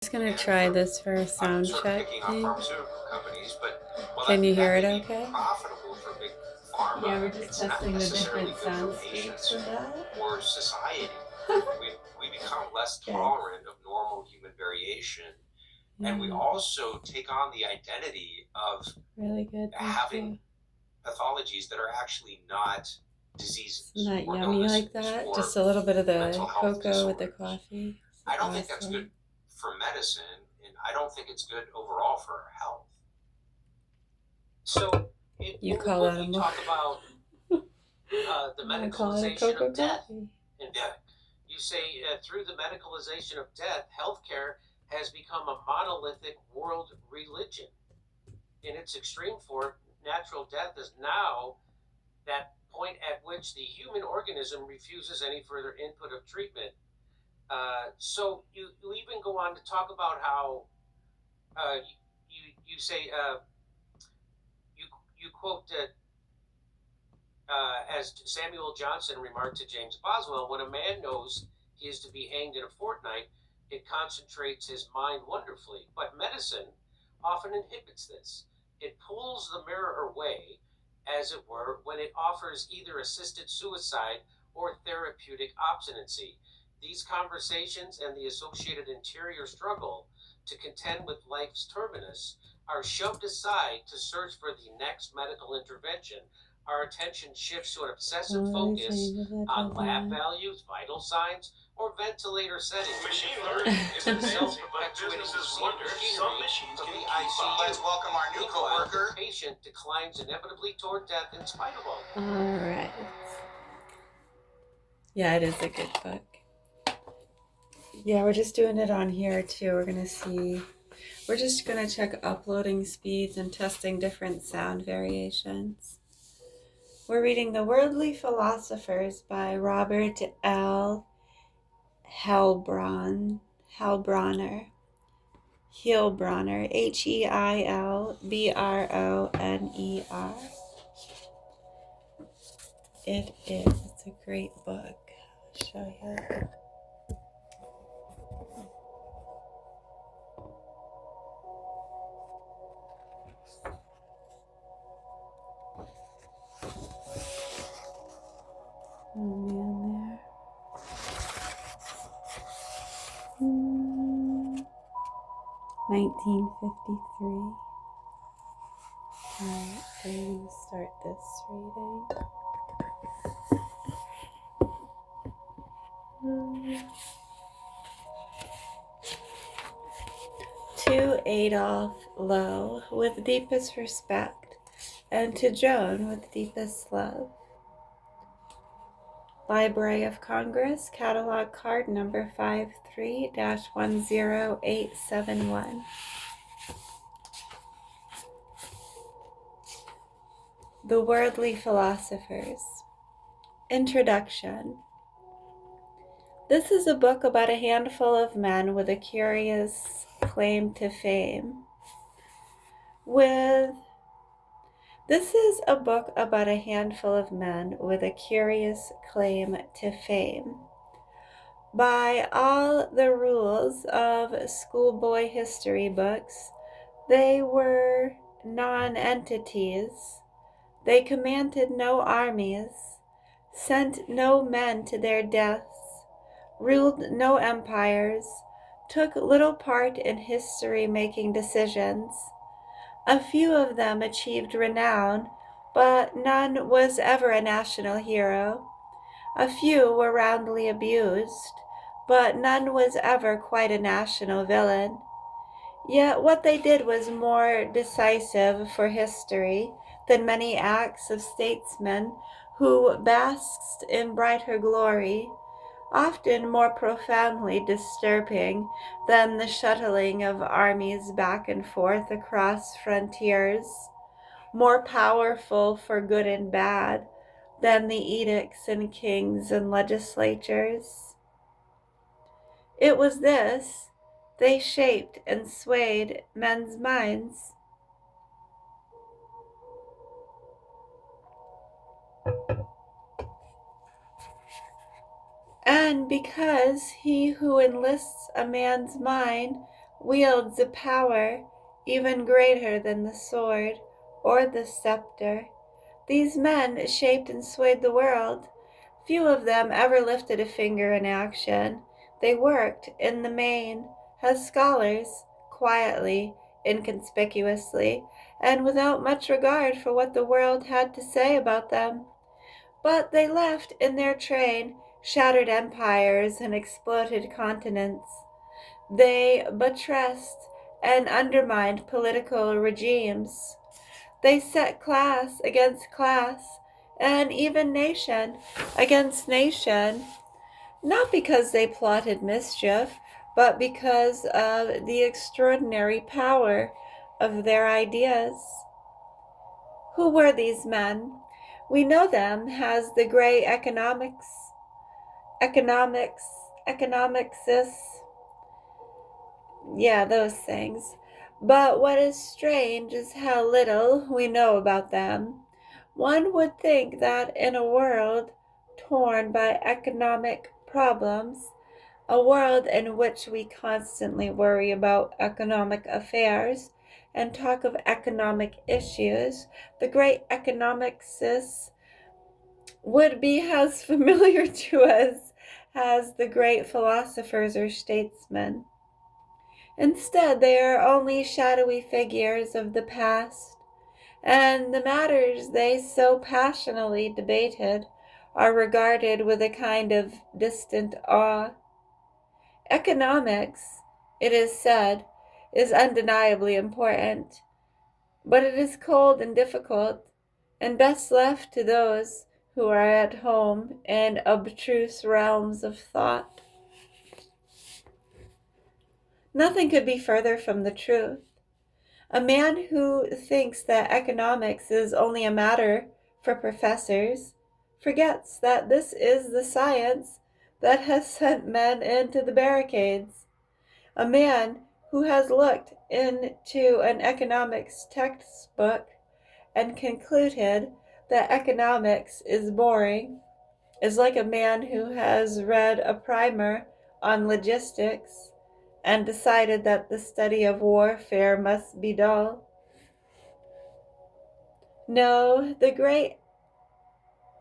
Just gonna try this for a sound check thing. Can you hear it okay? Yeah, we're just testing the different soundscapes of that. Or society. we become less Okay. tolerant of normal human variation, and we also take on the identity of really good. having pathologies that are actually not diseases. It's not or yummy like illnesses that. or Just a little bit of the mental health cocoa with the disorders. coffee. It's I don't think that's awesome. good for medicine, and I don't think it's good overall for our health. So, You in the call book, that a you mo- talk about the I call it a medicalization cocoa of death. coffee. In fact, you say through the medicalization of death, healthcare has become a monolithic world religion. In its extreme form, natural death is now that point at which the human organism refuses any further input of treatment. So you even go on to talk about how you say you you quote as Samuel Johnson remarked to James Boswell, when a man knows he is to be hanged in a fortnight, it concentrates his mind wonderfully. But medicine often inhibits this. It pulls the mirror away, as it were, when it offers either assisted suicide or therapeutic obstinacy. These conversations and the associated interior struggle to contend with life's terminus are shoved aside to search for the next medical intervention. Our attention shifts to an obsessive focus on lab values, vital signs, or ventilator settings. Machine learning is The advancing, but self-perpetuating businesses machine wonder some machinery machines of can the keep up. ICU. Let's welcome our new coworker. The patient declines inevitably toward death in spite of all. All right. Yeah, it is a good book. Yeah, we're just doing it on here too. We're gonna see. We're just gonna check uploading speeds and testing different sound variations. We're reading The Worldly Philosophers by Robert L. Heilbronner. Heilbronner, Heilbronner. It is. It's a great book. I'll show you. Oh man, there. 1953. Alright, so I'm going to start this reading. To Adolph Lowe, with deepest respect, and to Joan, with deepest love. Library of Congress, Catalog Card number 53-10871. The Worldly Philosophers. Introduction. This is a book about a handful of men with a curious claim to fame. This is a book about a handful of men with a curious claim to fame. By all the rules of schoolboy history books, they were non-entities. They commanded no armies, sent no men to their deaths, ruled no empires, took little part in history-making decisions. A few of them achieved renown, but none was ever a national hero. A few were roundly abused, but none was ever quite a national villain. Yet what they did was more decisive for history than many acts of statesmen who basked in brighter glory, often more profoundly disturbing than the shuttling of armies back and forth across frontiers, more powerful for good and bad than the edicts and kings and legislatures. It was this, they shaped and swayed men's minds. And because he who enlists a man's mind wields a power even greater than the sword or the scepter. These men shaped and swayed the world. Few of them ever lifted a finger in action. They worked, in the main, as scholars, quietly, inconspicuously, and without much regard for what the world had to say about them. But they left in their train shattered empires and exploded continents. They buttressed and undermined political regimes. They set class against class and even nation against nation, not because they plotted mischief, but because of the extraordinary power of their ideas. Who were these men? We know them as the great economicists, yeah, those things. But what is strange is how little we know about them. One would think that in a world torn by economic problems, a world in which we constantly worry about economic affairs and talk of economic issues, the great economicists would be as familiar to us as the great philosophers or statesmen. Instead, they are only shadowy figures of the past, and the matters they so passionately debated are regarded with a kind of distant awe. Economics, it is said, is undeniably important, but it is cold and difficult, and best left to those who are at home in abstruse realms of thought. Nothing could be further from the truth. A man who thinks that economics is only a matter for professors forgets that this is the science that has sent men into the barricades. A man who has looked into an economics textbook and concluded that economics is boring is like a man who has read a primer on logistics and decided that the study of warfare must be dull. No, the great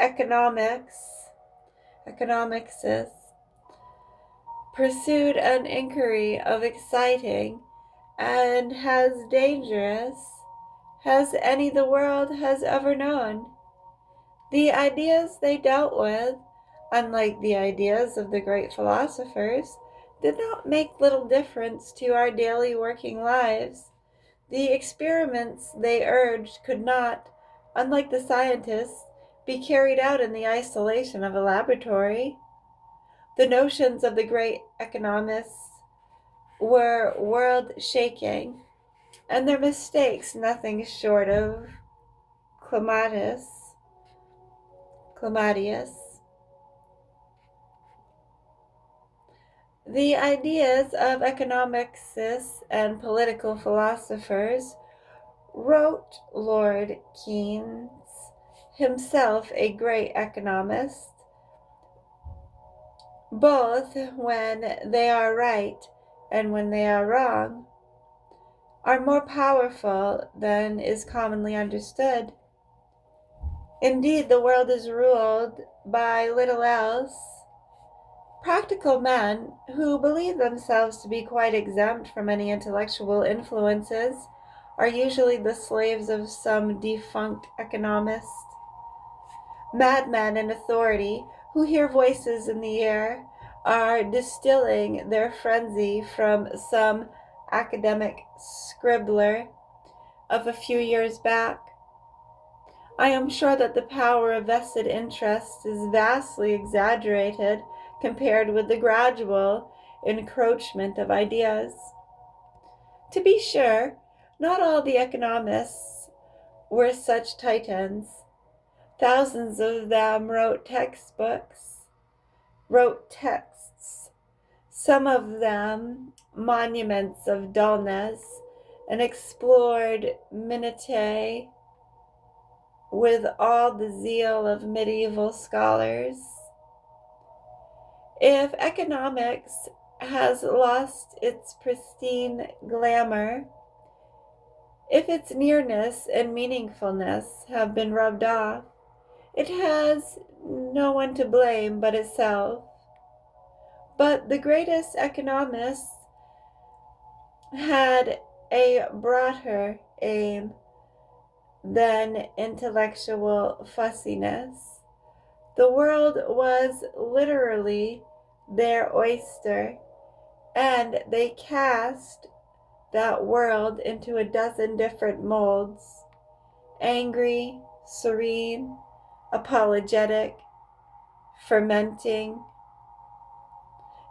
economicists pursued an inquiry of exciting and as dangerous as any the world has ever known. The ideas they dealt with, unlike the ideas of the great philosophers, did not make little difference to our daily working lives. The experiments they urged could not, unlike the scientists, be carried out in the isolation of a laboratory. The notions of the great economists were world-shaking, and their mistakes nothing short of clematis. The ideas of economicists and political philosophers, wrote Lord Keynes, himself a great economist, both when they are right and when they are wrong, are more powerful than is commonly understood. Indeed, the world is ruled by little else. Practical men, who believe themselves to be quite exempt from any intellectual influences, are usually the slaves of some defunct economist. Madmen in authority, who hear voices in the air, are distilling their frenzy from some academic scribbler of a few years back. I am sure that the power of vested interests is vastly exaggerated compared with the gradual encroachment of ideas. To be sure, not all the economists were such titans. Thousands of them wrote texts, some of them monuments of dullness, and explored minutiae with all the zeal of medieval scholars. If economics has lost its pristine glamour, if its nearness and meaningfulness have been rubbed off, it has no one to blame but itself. But the greatest economists had a broader aim than intellectual fussiness. The world was literally their oyster, and they cast that world into a dozen different molds: angry, serene, apologetic, fermenting.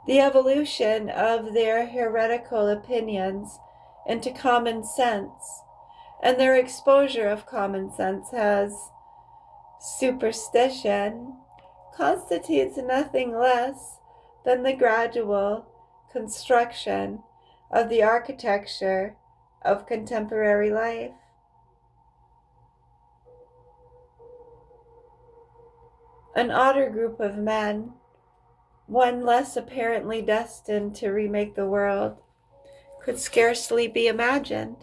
The evolution of their heretical opinions into common sense, and their exposure of common sense as superstition, constitutes nothing less than the gradual construction of the architecture of contemporary life. An odder group of men, one less apparently destined to remake the world, could scarcely be imagined.